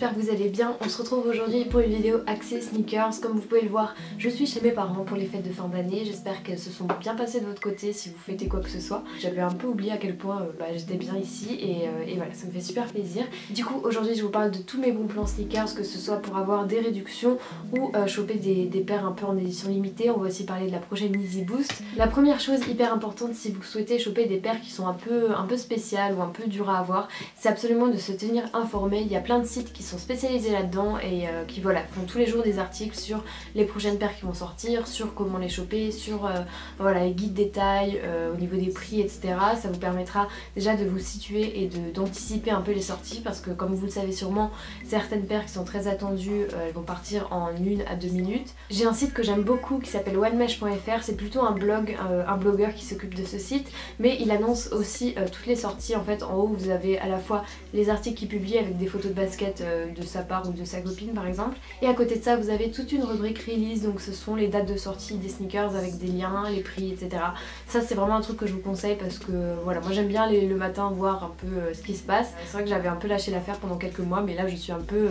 j'espère que vous allez bien. On se retrouve aujourd'hui pour une vidéo axée sneakers. Comme vous pouvez le voir, je suis chez mes parents pour les fêtes de fin d'année. J'espère qu'elles se sont bien passées de votre côté si vous fêtez quoi que ce soit. J'avais un peu oublié à quel point j'étais bien ici et voilà, ça me fait super plaisir. Du coup aujourd'hui je vous parle de tous mes bons plans sneakers, que ce soit pour avoir des réductions ou choper des paires un peu en édition limitée. On va aussi parler de la prochaine Yeezy Boost. La première chose hyper importante si vous souhaitez choper des paires qui sont un peu spéciales ou un peu dures à avoir, c'est absolument de se tenir informé. Il y a plein de sites qui sont spécialisés là-dedans et qui voilà, font tous les jours des articles sur les prochaines paires qui vont sortir, sur comment les choper, sur voilà, les guides détails, au niveau des prix, etc. Ça vous permettra déjà de vous situer et d'anticiper un peu les sorties, parce que comme vous le savez sûrement, certaines paires qui sont très attendues, elles vont partir en 1 à 2 minutes. J'ai un site que j'aime beaucoup qui s'appelle onemesh.fr, c'est plutôt un blog, un blogueur qui s'occupe de ce site, mais il annonce aussi toutes les sorties. En fait, en haut vous avez à la fois les articles qu'il publie avec des photos de basket de sa part ou de sa copine par exemple, et à côté de ça vous avez toute une rubrique release, donc ce sont les dates de sortie des sneakers avec des liens, les prix, etc. Ça c'est vraiment un truc que je vous conseille parce que voilà, moi j'aime bien le matin voir un peu ce qui se passe. C'est vrai que j'avais un peu lâché l'affaire pendant quelques mois, mais là je suis un peu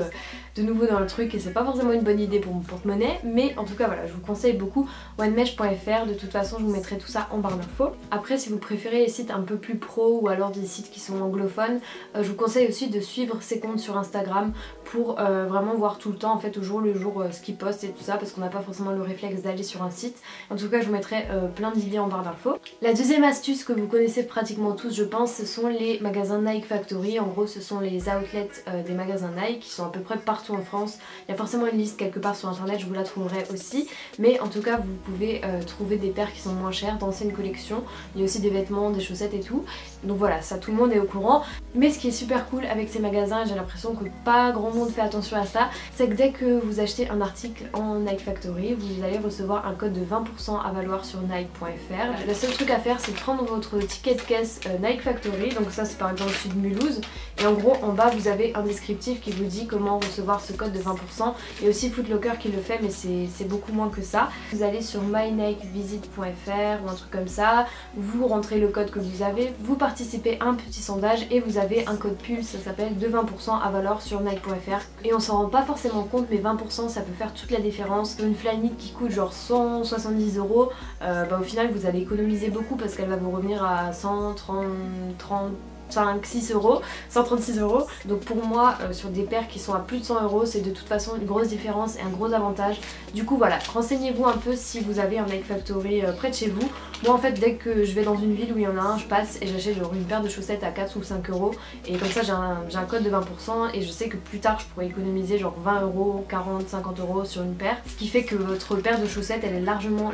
de nouveau dans le truc et c'est pas forcément une bonne idée pour mon porte-monnaie, mais en tout cas voilà, je vous conseille beaucoup onemesh.fr. De toute façon je vous mettrai tout ça en barre d'infos. Après, si vous préférez les sites un peu plus pro ou alors des sites qui sont anglophones, je vous conseille aussi de suivre ces comptes sur Instagram pour vraiment voir tout le temps en fait au jour le jour ce qu'ils postent et tout ça, parce qu'on n'a pas forcément le réflexe d'aller sur un site. En tout cas je vous mettrai plein d'idées en barre d'infos. La deuxième astuce que vous connaissez pratiquement tous je pense, ce sont les magasins Nike Factory. En gros ce sont les outlets des magasins Nike qui sont à peu près partout en France. Il y a forcément une liste quelque part sur internet, je vous la trouverai aussi, mais en tout cas vous pouvez trouver des paires qui sont moins chères, d'anciennes collections. Il y a aussi des vêtements, des chaussettes et tout, donc voilà, ça tout le monde est au courant. Mais ce qui est super cool avec ces magasins, et j'ai l'impression que pas grand monde fait attention à ça, c'est que dès que vous achetez un article en Nike Factory, vous allez recevoir un code de 20% à valoir sur Nike.fr. Le seul truc à faire c'est prendre votre ticket de caisse Nike Factory, donc ça c'est par exemple celui de Mulhouse, et en gros en bas vous avez un descriptif qui vous dit comment recevoir ce code de 20%, et aussi Foot Locker qui le fait, mais c'est beaucoup moins que ça. Vous allez sur mynikevisit.fr ou un truc comme ça, vous rentrez le code que vous avez, vous participez à un petit sondage et vous avez un code pulse, ça s'appelle, de 20% à valeur sur Nike.fr. Et on s'en rend pas forcément compte, mais 20% ça peut faire toute la différence. Une Flyknit qui coûte genre 170 €, au final vous allez économiser beaucoup parce qu'elle va vous revenir à 136 €, 136 €. Donc pour moi, sur des paires qui sont à plus de 100 €, c'est de toute façon une grosse différence et un gros avantage. Du coup voilà, renseignez-vous un peu si vous avez un Nike Factory près de chez vous. Moi en fait, dès que je vais dans une ville où il y en a un, je passe et j'achète genre une paire de chaussettes à 4 ou 5 €, et comme ça j'ai un code de 20% et je sais que plus tard je pourrais économiser genre 20 €, 40, 50 € sur une paire, ce qui fait que votre paire de chaussettes elle est largement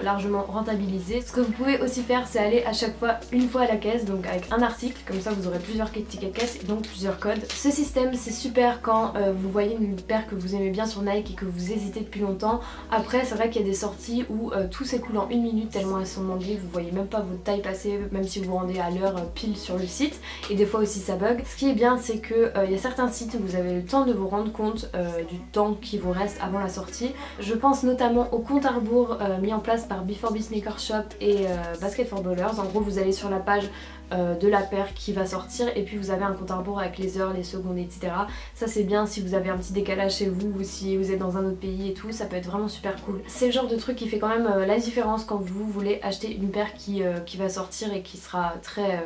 rentabilisée. Ce que vous pouvez aussi faire, c'est aller à chaque fois une fois à la caisse, donc avec un article, comme ça vous aurez plusieurs tickets caisse et donc plusieurs codes. Ce système c'est super quand vous voyez une paire que vous aimez bien sur Nike et que vous hésitez depuis longtemps. Après c'est vrai qu'il y a des sorties où tout s'écoule en 1 minute tellement elles sont demandées, vous voyez même pas votre taille passer, même si vous vous rendez à l'heure pile sur le site, et des fois aussi ça bug. Ce qui est bien c'est que il y a certains sites où vous avez le temps de vous rendre compte du temps qui vous reste avant la sortie. Je pense notamment au compte à rebours mis en place par B4B Sneaker Shop et Basket for Ballers. En gros vous allez sur la page de la paire qui va sortir et puis vous avez un compte à rebours avec les heures, les secondes, etc. Ça c'est bien si vous avez un petit décalage chez vous ou si vous êtes dans un autre pays et tout, ça peut être vraiment super cool. C'est le genre de truc qui fait quand même la différence quand vous voulez acheter une paire qui va sortir et qui sera très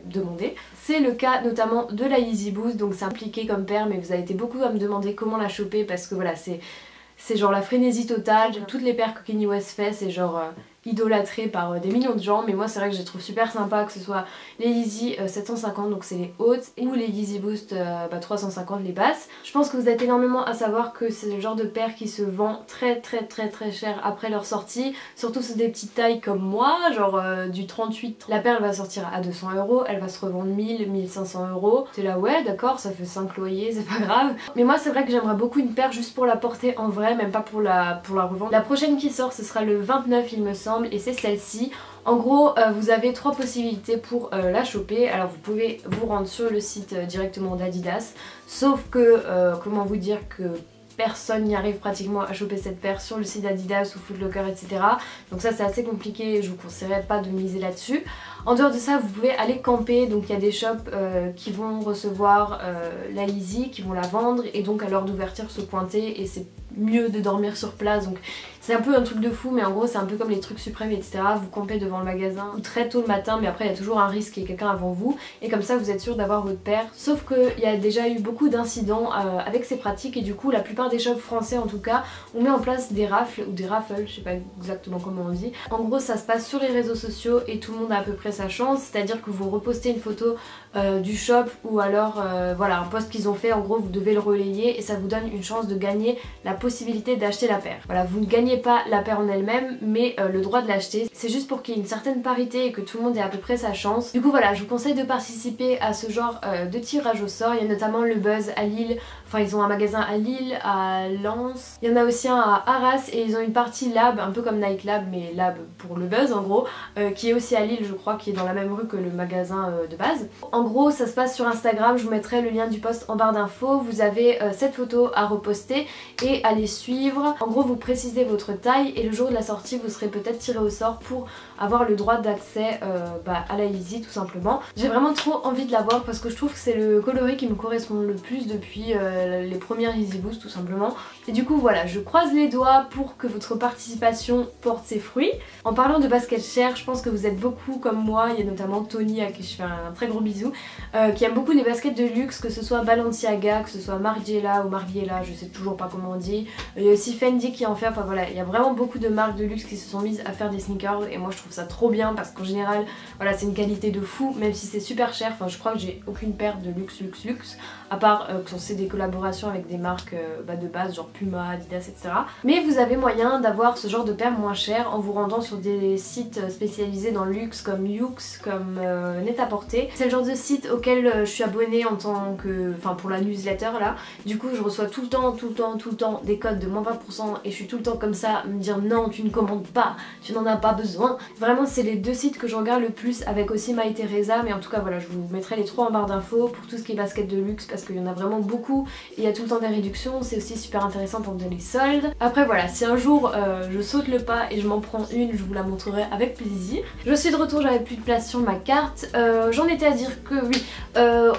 demandée. C'est le cas notamment de la Yeezy Boost, donc c'est impliqué comme paire, mais vous avez été beaucoup à me demander comment la choper parce que voilà, c'est genre la frénésie totale. Toutes les paires que Kanye West fait, c'est genre idolâtré par des millions de gens, mais moi c'est vrai que je les trouve super sympa, que ce soit les Yeezy 750, donc c'est les hautes, ou les Yeezy Boost 350, les basses. Je pense que vous êtes énormément à savoir que c'est le genre de paire qui se vend très cher après leur sortie, surtout sur des petites tailles comme moi, genre du 38. La paire elle va sortir à 200 €, elle va se revendre 1000, 1500 €. C'est là ouais d'accord, ça fait 5 loyers, c'est pas grave. Mais moi c'est vrai que j'aimerais beaucoup une paire juste pour la porter en vrai, même pas pour la revendre. La prochaine qui sort ce sera le 29 il me semble, et c'est celle-ci. En gros vous avez 3 possibilités pour la choper. Alors vous pouvez vous rendre sur le site directement d'Adidas, sauf que comment vous dire que personne n'y arrive pratiquement à choper cette paire sur le site Adidas ou Foot Locker, etc. Donc ça c'est assez compliqué, je vous conseillerais pas de miser là-dessus. En dehors de ça, vous pouvez aller camper, donc il y a des shops qui vont recevoir la Yeezy, qui vont la vendre et donc à l'heure d'ouverture se pointer, et c'est mieux de dormir sur place. Donc c'est un peu un truc de fou, mais en gros c'est un peu comme les trucs suprêmes, etc. Vous campez devant le magasin ou très tôt le matin, mais après il y a toujours un risque qu'il y ait quelqu'un avant vous, et comme ça vous êtes sûr d'avoir votre paire. Sauf qu'il y a déjà eu beaucoup d'incidents avec ces pratiques, et du coup la plupart des shops français en tout cas on met en place des rafles ou des raffles, je sais pas exactement comment on dit. En gros ça se passe sur les réseaux sociaux et tout le monde a à peu près sa chance, c'est-à-dire que vous repostez une photo du shop ou alors voilà un post qu'ils ont fait, en gros vous devez le relayer et ça vous donne une chance de gagner la possibilité d'acheter la paire. Voilà, vous ne gagnez pas la paire en elle-même, mais le droit de l'acheter. C'est juste pour qu'il y ait une certaine parité et que tout le monde ait à peu près sa chance. Du coup voilà, je vous conseille de participer à ce genre de tirage au sort. Il y a notamment le Buzz à Lille, enfin ils ont un magasin à Lille, à Lens, il y en a aussi un à Arras, et ils ont une partie Lab, un peu comme Nike Lab, mais Lab pour le Buzz en gros, qui est aussi à Lille je crois, qui est dans la même rue que le magasin de base. En gros ça se passe sur Instagram, je vous mettrai le lien du post en barre d'infos. Vous avez cette photo à reposter et à les suivre. En gros vous précisez votre taille et le jour de la sortie vous serez peut-être tiré au sort pour avoir le droit d'accès à la Yeezy tout simplement. J'ai vraiment trop envie de l'avoir parce que je trouve que c'est le coloris qui me correspond le plus depuis les premières Yeezy Boost tout simplement. Et du coup voilà, je croise les doigts pour que votre participation porte ses fruits. En parlant de baskets chères, je pense que vous êtes beaucoup comme moi, il y a notamment Tony à qui je fais un très gros bisou, qui aime beaucoup les baskets de luxe, que ce soit Balenciaga, que ce soit Margiela ou Margiela, je sais toujours pas comment on dit. Il y a aussi Fendi qui en fait, enfin voilà, il y a vraiment beaucoup de marques de luxe qui se sont mises à faire des sneakers et moi je trouve ça trop bien parce qu'en général voilà c'est une qualité de fou, même si c'est super cher. Enfin je crois que j'ai aucune paire de luxe à part que c'est des collaborations avec des marques de base genre Puma, Adidas, etc. Mais vous avez moyen d'avoir ce genre de paire moins cher en vous rendant sur des sites spécialisés dans le luxe comme Yoox, comme Net-à-Porter. C'est le genre de site auquel je suis abonnée en tant que, enfin pour la newsletter là. Du coup je reçois tout le temps des codes de moins 20% et je suis tout le temps comme ça me dire non tu ne commandes pas, tu n'en as pas besoin. Vraiment c'est les deux sites que je regarde le plus, avec aussi MyTheresa, mais en tout cas voilà je vous mettrai les trois en barre d'infos pour tout ce qui est basket de luxe parce qu'il y en a vraiment beaucoup et il y a tout le temps des réductions, c'est aussi super intéressant pendant les soldes. Après voilà, si un jour je saute le pas et je m'en prends une, je vous la montrerai avec plaisir. Je suis de retour, j'avais plus de place sur ma carte. J'en étais à dire que oui,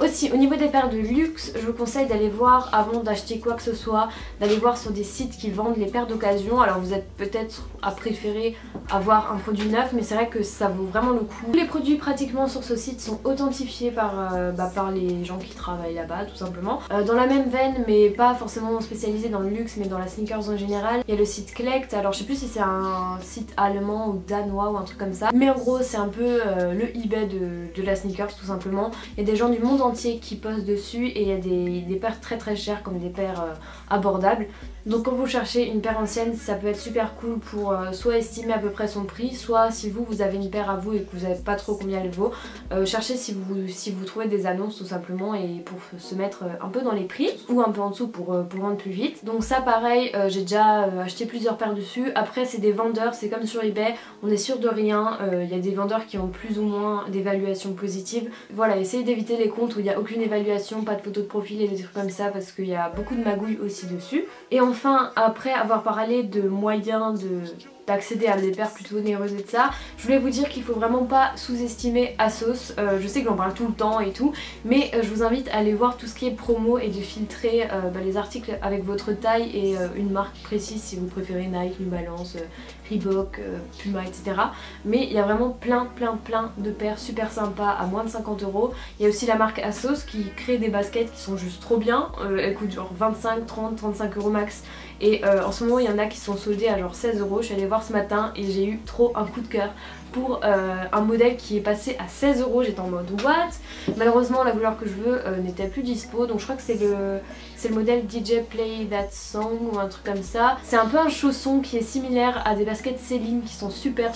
aussi au niveau des paires de luxe, je vous conseille d'aller voir avant d'acheter quoi que ce soit, d'aller voir sur des sites qui vendent les paires d'occasion. Alors vous êtes peut-être à préférer avoir un produit neuf, mais c'est vrai que ça vaut vraiment le coup. Les produits pratiquement sur ce site sont authentifiés par les gens qui travaillent là-bas tout simplement. Dans la même veine, mais pas forcément spécialisé dans le luxe mais dans la sneakers en général, il y a le site Collect. Alors je sais plus si c'est un site allemand ou danois ou un truc comme ça, mais en gros c'est un peu le eBay de la sneakers tout simplement. Il y a des gens du monde entier qui postent dessus et il y a des paires très chères comme des paires abordables. Donc quand vous cherchez une paire ancienne, ça peut être super cool pour soit estimer à peu près son prix, soit si vous avez une paire à vous et que vous savez pas trop combien elle vaut, cherchez si vous trouvez des annonces tout simplement, et pour se mettre un peu dans les prix ou un peu en dessous pour vendre plus vite. Donc ça pareil, j'ai déjà acheté plusieurs paires dessus. Après c'est des vendeurs, c'est comme sur eBay, on est sûr de rien, il y a des vendeurs qui ont plus ou moins d'évaluation positive. Voilà, essayez d'éviter les comptes où il n'y a aucune évaluation, pas de photo de profil et des trucs comme ça parce qu'il y a beaucoup de magouilles aussi dessus. Et enfin, après avoir parlé de moyens d'accéder à des paires plutôt onéreuses et de ça, je voulais vous dire qu'il faut vraiment pas sous-estimer ASOS. Je sais que j'en parle tout le temps et tout, mais je vous invite à aller voir tout ce qui est promo et de filtrer les articles avec votre taille et une marque précise si vous préférez Nike, New Balance, Reebok, Puma, etc. Mais il y a vraiment plein de paires super sympas à moins de 50 €. Il y a aussi la marque ASOS qui crée des baskets qui sont juste trop bien. Elles coûtent genre 25, 30, 35 € max. Et en ce moment il y en a qui sont soldés à genre 16 €. Je suis allée voir ce matin et j'ai eu trop un coup de cœur pour un modèle qui est passé à 16 €. J'étais en mode what. Malheureusement la couleur que je veux n'était plus dispo, donc je crois que c'est le modèle DJ Play That Song ou un truc comme ça. C'est un peu un chausson qui est similaire à des baskets Céline qui sont super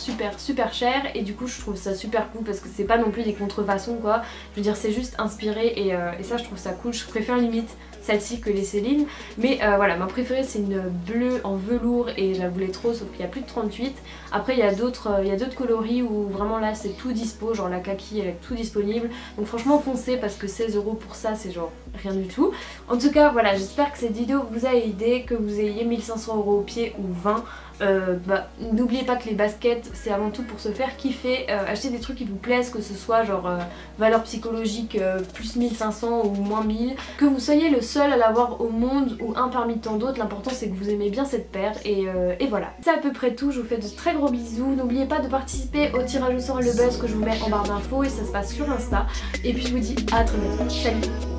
chères, et du coup je trouve ça super cool parce que c'est pas non plus des contrefaçons quoi. Je veux dire c'est juste inspiré et ça je trouve ça cool. Je préfère limite celle-ci que les Céline. Mais voilà, ma préférée c'est une bleue en velours et je la voulais trop, sauf qu'il y a plus de 38. Après il y a d'autres coloris où vraiment là c'est tout dispo, genre la kaki elle est tout disponible. Donc franchement foncez parce que 16 € pour ça c'est genre rien du tout. En tout cas voilà, j'espère que cette vidéo vous a aidé, que vous ayez 1500 € au pied ou 20. N'oubliez pas que les baskets c'est avant tout pour se faire kiffer, achetez des trucs qui vous plaisent, que ce soit genre valeur psychologique plus 1500 ou moins 1000, que vous soyez le seul à l'avoir au monde ou un parmi tant d'autres, l'important c'est que vous aimez bien cette paire et voilà. C'est à peu près tout, je vous fais de très gros bisous, n'oubliez pas de participer au tirage au sort et le buzz que je vous mets en barre d'infos et ça se passe sur Insta et puis je vous dis à très bientôt, salut.